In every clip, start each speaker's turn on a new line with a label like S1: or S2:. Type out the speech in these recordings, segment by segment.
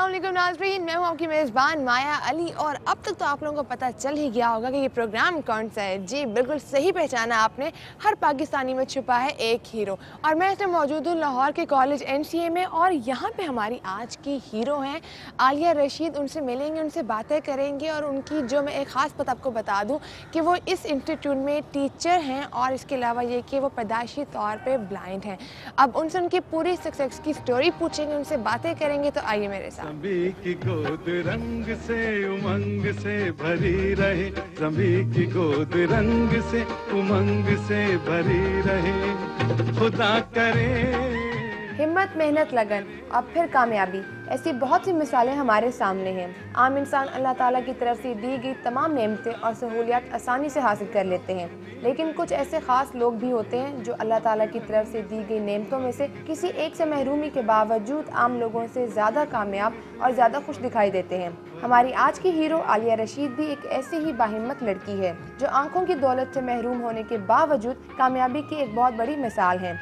S1: अस्सलामुअलैकुम नाज़रीन, मैं हूं आपकी मेज़बान माया अली। और अब तक तो आप लोगों को पता चल ही गया होगा कि ये प्रोग्राम कौन सा है। जी बिल्कुल सही पहचाना आपने, हर पाकिस्तानी में छुपा है एक हीरो। और मैं इसमें मौजूद हूँ लाहौर के कॉलेज NCA में, और यहाँ पे हमारी आज की हीरो हैं आलिया रशीद। उनसे मिलेंगे, उनसे बातें करेंगे, और उनकी जो मैं एक ख़ास बात आपको बता दूँ कि वो इस इंस्टीट्यूट में टीचर हैं, और इसके अलावा ये कि वो पैदाइशी तौर पर ब्लाइंड हैं। अब उनसे उनकी पूरी सक्सेस की स्टोरी पूछेंगे, उनसे बातें करेंगे। तो आइए मेरे साथ।
S2: ज़मीं की गोद रंग से उमंग से भरी रहे, ज़मीं की गोद रंग से उमंग से भरी रहे, खुदा करे।
S1: हिम्मत, मेहनत, लगन और फिर कामयाबी, ऐसी बहुत सी मिसालें हमारे सामने हैं। आम इंसान अल्लाह ताला की तरफ से दी गई तमाम नेमतें और सहूलियात आसानी से हासिल कर लेते हैं, लेकिन कुछ ऐसे ख़ास लोग भी होते हैं जो अल्लाह ताला की तरफ से दी गई नेमतों में से किसी एक से महरूमी के बावजूद आम लोगों से ज़्यादा कामयाब और ज़्यादा खुश दिखाई देते हैं। हमारी आज की हीरो आलिया रशीद भी एक ऐसी ही बाहिम्मत लड़की है जो आंखों की दौलत से महरूम होने के बावजूद कामयाबी की एक बहुत बड़ी मिसाल है।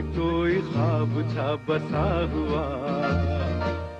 S2: कोई ख्वाब था बसा हुआ,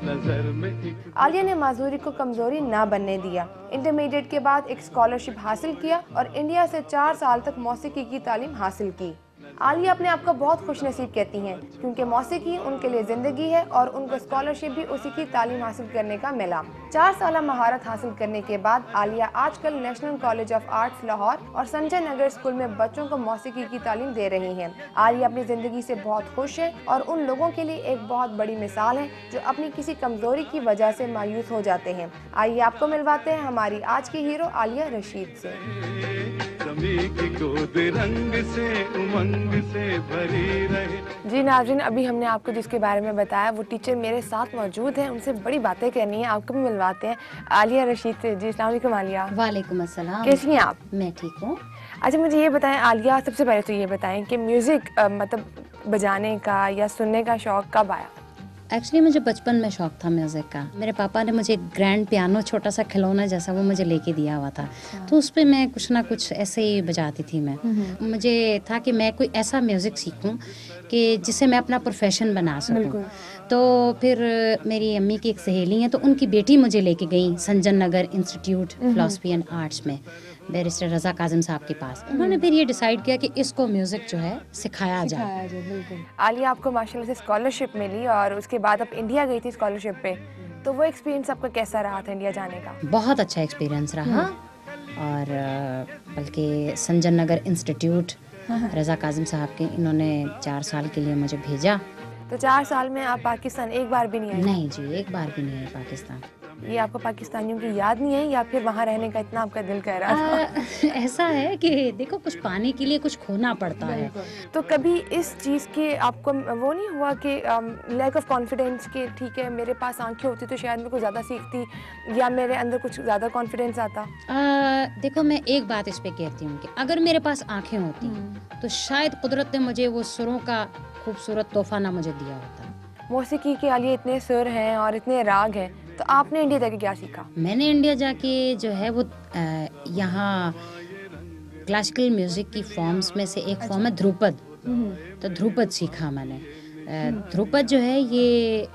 S2: नजर में एक।
S1: आलिया ने माजूरी को कमजोरी ना बनने दिया। इंटरमीडिएट के बाद एक स्कॉलरशिप हासिल किया और इंडिया से 4 साल तक मौसीकी की तालीम हासिल की। आलिया अपने आप को बहुत खुशनसीब कहती हैं क्योंकि मौसीकी उनके लिए ज़िंदगी है और उनको स्कॉलरशिप भी उसी की तालीम हासिल करने का मिला। 4 साल महारत हासिल करने के बाद आलिया आजकल national college of arts Lahore और संजय नगर स्कूल में बच्चों को मौसीकी की तालीम दे रही हैं। आलिया अपनी ज़िंदगी से बहुत खुश है और उन लोगों के लिए एक बहुत बड़ी मिसाल है जो अपनी किसी कमज़ोरी की वजह से मायूस हो जाते हैं। आइए आपको मिलवाते हैं हमारी आज की हीरो आलिया रशीद से।
S2: ज़मीं की गोद रंग से उमंग से भरी रहे।
S1: जी नाज़रीन, अभी हमने आपको जिसके बारे में बताया वो टीचर मेरे साथ मौजूद हैं, उनसे बड़ी बातें करनी है, आपको भी मिलवाते हैं आलिया रशीद से। जी अस्सलाम वालेकुम आलिया।
S3: वालेकुम अस्सलाम।
S1: कैसी हैं आप?
S3: मैं ठीक हूँ।
S1: अच्छा मुझे ये बताएं आलिया, सबसे पहले तो ये बताएं कि म्यूज़िक मतलब बजाने का या सुनने का शौक़ कब आया?
S3: एक्चुअली मुझे बचपन में शौक था म्यूज़िक का। मेरे पापा ने मुझे एक ग्रैंड पियानो, छोटा सा खिलौना जैसा, वो मुझे लेके दिया हुआ था। तो उस पर मैं कुछ ना कुछ ऐसे ही बजाती थी। मैं मुझे था कि मैं कोई ऐसा म्यूज़िक सीखूं कि जिसे मैं अपना प्रोफेशन बना सकूं। तो फिर मेरी अम्मी की एक सहेली है, तो उनकी बेटी मुझे लेके गई संजन नगर इंस्टीट्यूट फिलासफी एंड आर्ट्स में बैरिस्टर रज़ा काज़िम साहब के पास। उन्होंने फिर ये डिसाइड किया कि इसको म्यूज़िक जो है सिखाया जाए।
S1: आलिया, आपको माशाल्लाह से स्कॉलरशिप मिली और उसके बाद आप इंडिया गई थी स्कॉलरशिप पे, तो वो एक्सपीरियंस आपका कैसा रहा था इंडिया जाने का?
S3: बहुत अच्छा एक्सपीरियंस रहा। और बल्कि संजन नगर इंस्टीट्यूट रज़ा काज़िम साहब के, इन्होंने 4 साल के लिए मुझे भेजा।
S1: तो 4 साल में आप पाकिस्तान एक बार भी नहीं आए?
S3: नहीं जी, एक बार भी नहीं है पाकिस्तान।
S1: ये आपको पाकिस्तानियों की याद नहीं है या फिर वहाँ रहने का इतना आपका दिल कह रहा था?
S3: ऐसा है कि देखो, कुछ पाने के लिए कुछ खोना पड़ता है।
S1: तो कभी इस चीज़ के आपको वो नहीं हुआ कि लैक ऑफ कॉन्फिडेंस कि ठीक है मेरे पास आंखें होती तो शायद मैं कुछ ज़्यादा सीखती या मेरे अंदर कुछ ज़्यादा कॉन्फिडेंस आता?
S3: देखो, मैं एक बात इस पे कहती हूँ कि अगर मेरे पास आंखें होती तो शायद कुदरत ने मुझे वो सुरों का खूबसूरत तोहफा ना मुझे दिया होता।
S1: मौसीकी के लिए इतने सुर हैं और इतने राग हैं, तो आपने इंडिया जाके क्या सीखा?
S3: मैंने इंडिया जाके जो है वो यहाँ क्लासिकल म्यूज़िक की फॉर्म्स में से एक फॉर्म है ध्रुपद। तो ध्रुपद सीखा मैंने। ध्रुपद जो है ये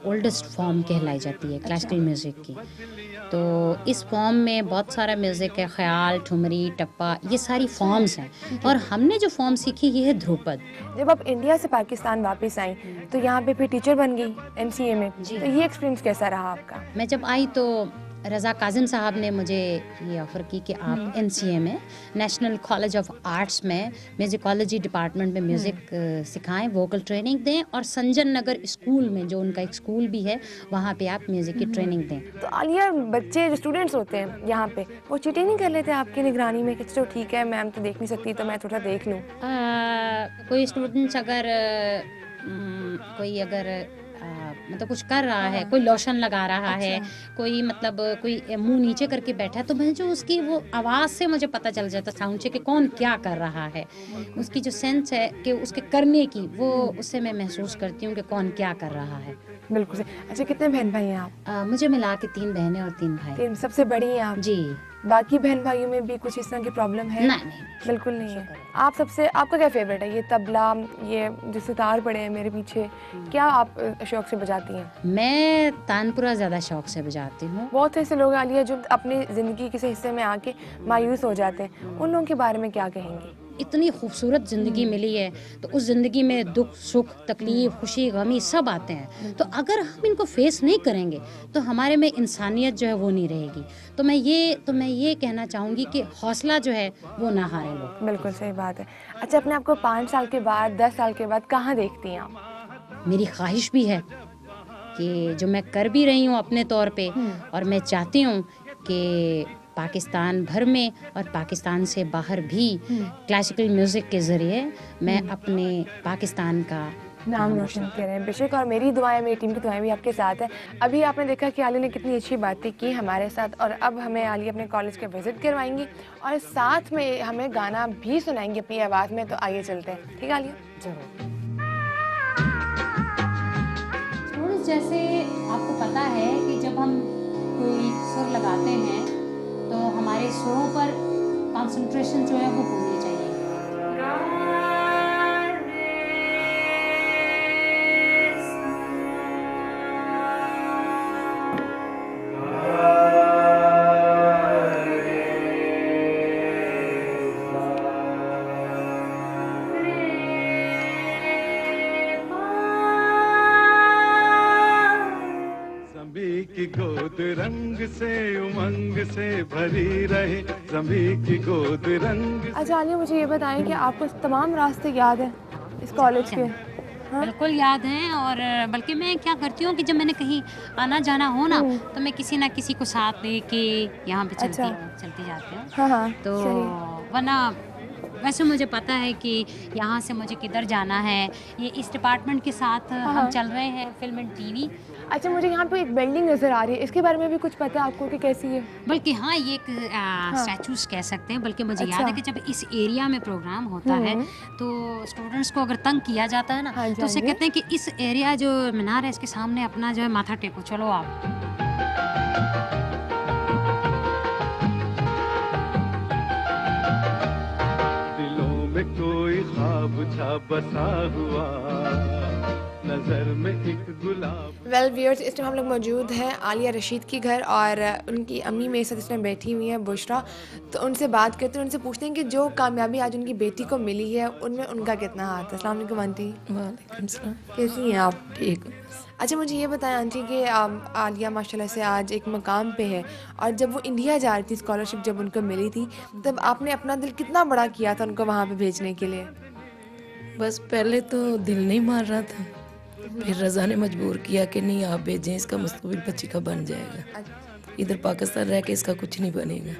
S3: ओल्डेस्ट फॉर्म कहलाई जाती है क्लासिकल म्यूज़िक की। तो इस फॉर्म में बहुत सारा म्यूज़िक है, ख्याल, ठुमरी, टप्पा, ये सारी फॉर्म्स हैं। और हमने जो फॉर्म सीखी ये है ध्रुपद।
S1: जब आप इंडिया से पाकिस्तान वापस आई तो यहाँ पे फिर टीचर बन गई NCA में, तो ये एक्सपीरियंस कैसा रहा आपका?
S3: मैं जब आई तो रज़ा काज़िम साहब ने मुझे ये ऑफ़र की कि आप NCA में नेशनल कॉलेज ऑफ आर्ट्स में म्यूज़िकोलॉजी डिपार्टमेंट में म्यूज़िक सिखाएं, वोकल ट्रेनिंग दें, और संजन नगर स्कूल में, जो उनका एक स्कूल भी है, वहाँ पे आप म्यूज़िक की ट्रेनिंग दें।
S1: तो आलिया, बच्चे जो स्टूडेंट्स होते हैं यहाँ पे, वो चीटिंग नहीं कर लेते आपकी निगरानी में कि चलो ठीक है मैम तो देख नहीं सकती तो मैं थोड़ा देख लूँ?
S3: कोई स्टूडेंट्स अगर कोई अगर मतलब कुछ कर रहा है, कोई लोशन लगा रहा है, कोई मतलब कोई मुंह नीचे करके बैठा है, तो मैं जो उसकी वो आवाज़ से मुझे पता चल जाता साउंड से कि कौन क्या कर रहा है। उसकी जो सेंस है कि उसके करने की, वो उससे मैं महसूस करती हूँ कि कौन क्या कर रहा है।
S1: बिल्कुल सही। अच्छा, कितने बहन भाई हैं आप?
S3: मुझे मिला के 3 बहनें और 3 भाई।
S1: 3, सबसे बड़ी हैं आप?
S3: जी।
S1: बाकी बहन भाइयों में भी कुछ इस तरह की प्रॉब्लम है?
S3: नहीं,
S1: बिल्कुल नहीं है। आपका क्या फेवरेट है? ये तबला, ये जो सितार पड़े हैं मेरे पीछे, क्या आप शौक से बजाती हैं?
S3: मैं तानपुरा ज़्यादा शौक से बजाती हूँ।
S1: बहुत ऐसे लोग आलिया जो अपनी ज़िंदगी किसी हिस्से में आके मायूस हो जाते हैं, उन लोगों के बारे में क्या कहेंगी?
S3: इतनी खूबसूरत ज़िंदगी मिली है तो उस ज़िंदगी में दुख सुख तकलीफ़ खुशी गमी सब आते हैं, तो अगर हम इनको फेस नहीं करेंगे तो हमारे में इंसानियत जो है वो नहीं रहेगी। तो मैं ये कहना चाहूँगी कि हौसला जो है वो ना हारें लोग।
S1: बिल्कुल सही बात है। अच्छा, अपने आप को 5 साल के बाद, 10 साल के बाद कहाँ देखती हैं आप?
S3: मेरी ख्वाहिश भी है कि जो मैं कर भी रही हूँ अपने तौर पे, और मैं चाहती हूँ कि पाकिस्तान भर में और पाकिस्तान से बाहर भी क्लासिकल म्यूज़िक के ज़रिए मैं अपने पाकिस्तान का
S1: नाम रोशन करें बेशक। और मेरी दुआएं, मेरी टीम की दुआएं भी आपके साथ है। अभी आपने देखा कि आलिया ने कितनी अच्छी बातें की हमारे साथ, और अब हमें आलिया अपने कॉलेज का विज़िट करवाएंगी और साथ में हमें गाना भी सुनाएंगी अपनी आवाज़ में। तो आइए चलते हैं, ठीक है आलिया?
S3: जरूर। जैसे आपको पता है कि जब हम कोई सुर लगाते हैं तो हमारे सुरों पर कंसंट्रेशन जो है वो होनी चाहिए।
S2: की गोद रंग से उमंग से भरी रहे, ज़मी की गोद रंग।
S1: अच्छा आलिया, मुझे ये बताएं कि आपको तमाम रास्ते याद हैं इस कॉलेज के? हाँ?
S3: बिल्कुल याद हैं, और बल्कि मैं क्या करती हूँ कि जब मैंने कहीं आना जाना हो ना तो मैं किसी ना किसी को साथ लेके यहाँ पे चलती जाती हूँ।
S1: हाँ हाँ,
S3: तो वरना वैसे मुझे पता है कि यहाँ से मुझे किधर जाना है। ये इस डिपार्टमेंट के साथ हम चल रहे हैं, फिल्म एंड टीवी।
S1: अच्छा, मुझे यहाँ पे एक बिल्डिंग नज़र आ रही है, इसके बारे में भी कुछ पता है आपको कि कैसी है?
S3: बल्कि हाँ, ये एक स्टैचूज कह सकते हैं। बल्कि मुझे याद है कि जब इस एरिया में प्रोग्राम होता है तो स्टूडेंट्स को अगर तंग किया जाता है ना तो उसे कहते हैं कि इस एरिया जो मीनार है इसके सामने अपना जो है माथा टेको, चलो आप।
S2: कोई ख्वाब छा बसा हुआ, नजर में एक गुलाब।
S1: वेल व्यूअर्स, इस टाइम हम लोग मौजूद हैं आलिया रशीद के घर, और उनकी अम्मी मेरे साथ इसमें बैठी हुई हैं, बुशरा। तो उनसे बात करते हैं, उनसे पूछते हैं कि जो कामयाबी आज उनकी बेटी को मिली है उनमें उनका कितना हाथ है। अस्सलाम वालेकुम आंटी।
S4: वालेकुम सलाम।
S1: कैसी हैं आप?
S4: ठीक।
S1: अच्छा, मुझे ये बताएं आंटी कि आलिया माशाल्लाह से आज एक मकाम पे है, और जब वो इंडिया जा रही थी, स्कॉलरशिप जब उनको मिली थी, तब आपने अपना दिल कितना बड़ा किया था उनको वहाँ पे भेजने के लिए?
S4: बस पहले तो दिल नहीं मार रहा था, फिर रज़ा ने मजबूर किया कि नहीं आप भेजें, इसका मुस्तकबिल बच्ची का बन जाएगा, इधर पाकिस्तान रह के इसका कुछ नहीं बनेगा।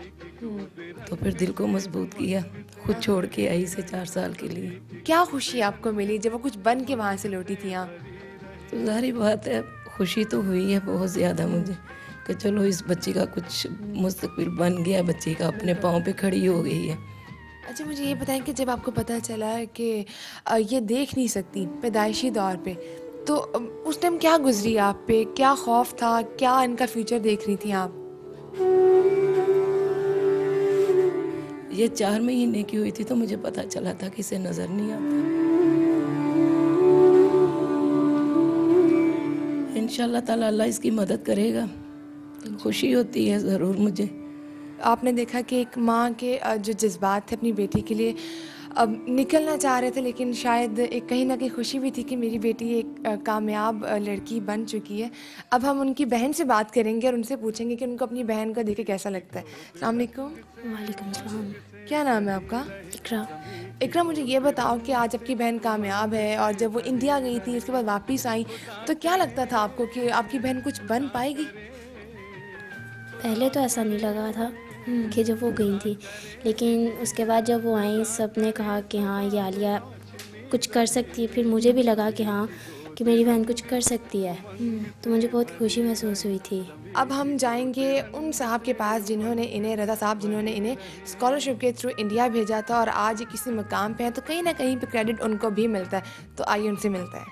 S4: तो फिर दिल को मजबूत किया, खुद छोड़ के आई इसे 4 साल के लिए।
S1: क्या खुशी आपको मिली जब वो कुछ बन के वहाँ से लौटी थी यहाँ?
S4: तो जाहिर बात है खुशी तो हुई है बहुत ज़्यादा मुझे कि चलो इस बच्ची का कुछ मुस्तकबिल बन गया, बच्ची का अपने पाँव पे खड़ी हो गई है।
S1: अच्छा, मुझे ये बताएं कि जब आपको पता चला कि ये देख नहीं सकती पैदाइशी दौर पे, तो उस टाइम क्या गुजरी आप पे? क्या खौफ था? क्या इनका फ्यूचर देख रही थी आप?
S4: ये 4 महीने की हुई थी तो मुझे पता चला था कि इसे नज़र नहीं आता। इंशाल्लाह ताला अल्लाह इसकी मदद करेगा। खुशी होती है ज़रूर मुझे।
S1: आपने देखा कि एक माँ के जो जज्बात थे अपनी बेटी के लिए अब निकलना चाह रहे थे, लेकिन शायद एक कहीं ना कहीं खुशी भी थी कि मेरी बेटी एक कामयाब लड़की बन चुकी है। अब हम उनकी बहन से बात करेंगे और उनसे पूछेंगे कि उनको अपनी बहन को देख के कैसा लगता है। अस्सलाम वालेकुम।
S5: वालेकुम सलाम।
S1: क्या नाम है आपका?
S5: इकरा।
S1: इकरा, मुझे ये बताओ कि आज आपकी बहन कामयाब है और जब वो इंडिया गई थी उसके बाद वापस आई, तो क्या लगता था आपको कि आपकी बहन कुछ बन पाएगी?
S5: पहले तो ऐसा नहीं लगा था कि जब वो गई थी, लेकिन उसके बाद जब वो आई सब ने कहा कि हाँ ये आलिया कुछ कर सकती है। फिर मुझे भी लगा कि हाँ कि मेरी बहन कुछ कर सकती है, तो मुझे बहुत खुशी महसूस हुई थी।
S1: अब हम जाएंगे उन साहब के पास जिन्होंने इन्हें, रज़ा साहब जिन्होंने इन्हें स्कॉलरशिप के थ्रू इंडिया भेजा था और आज ये किसी मकाम पे है, तो कहीं ना कहीं पे क्रेडिट उनको भी मिलता है। तो आइए उनसे मिलते हैं।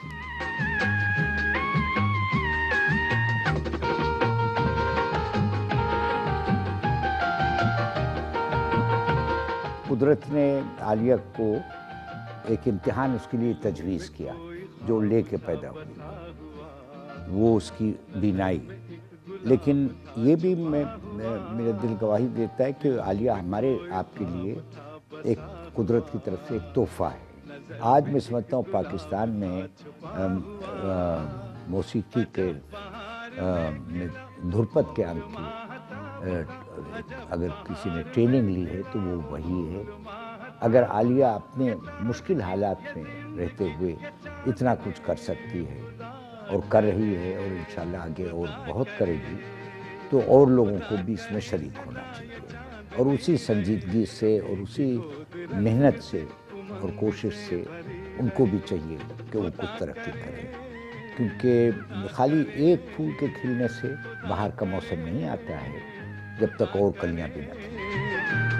S6: कुदरत ने आलिया को एक इम्तिहान उसके लिए तजवीज़ किया जो लेके पैदा हुई, वो उसकी बीनाई। लेकिन ये भी मेरा दिल गवाही देता है कि आलिया हमारे आपके लिए एक कुदरत की तरफ से एक तोहफ़ा है। आज मैं समझता हूँ पाकिस्तान में मौसीकी के धुरपद के अंग की अगर किसी ने ट्रेनिंग ली है तो वो वही है। अगर आलिया अपने मुश्किल हालात में रहते हुए इतना कुछ कर सकती है और कर रही है और इंशाल्लाह आगे और बहुत करेगी, तो और लोगों को भी इसमें शरीक होना चाहिए और उसी संजीदगी से और उसी मेहनत से और कोशिश से उनको भी चाहिए कि वो कुछ तरक्की करें, क्योंकि खाली एक फूल के खिलने से बाहर का मौसम नहीं आता है जब तक और कलियां भी न खिलें।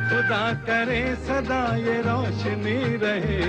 S2: खुदा करे सदा ये रोशनी रहे,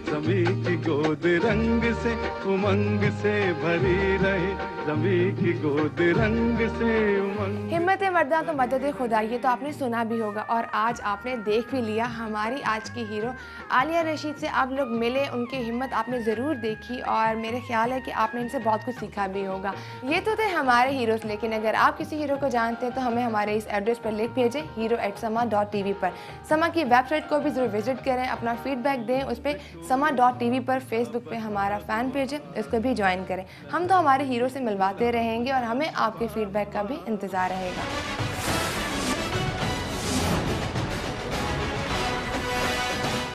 S2: ज़मीं की गोद रंग से उमंग से भरी रहे, ज़मीं की गोद रंग से उमंग।
S1: हिम्मत मर्दा तो मदद खुदा, ये तो आपने सुना भी होगा और आज आपने देख भी लिया। हमारी आज की हीरो आलिया रशीद से आप लोग मिले, उनकी हिम्मत आपने ज़रूर देखी और मेरे ख्याल है कि आपने इनसे बहुत कुछ सीखा भी होगा। ये तो थे हमारे हीरोज़, लेकिन अगर आप किसी हीरो को जानते हैं तो हमें हमारे इस एड्रेस पर लिख भेजें hero@sama.tv पर। समा की वेबसाइट को भी ज़रूर विजिट करें, अपना फीडबैक दें उस पर। sama.tv पर फेसबुक पे हमारा फ़ैन पेज है, उसको भी ज्वाइन करें। हम तो हमारे हीरो से मिलवाते रहेंगे और हमें आपके फीडबैक का भी इंतज़ार रहेगा।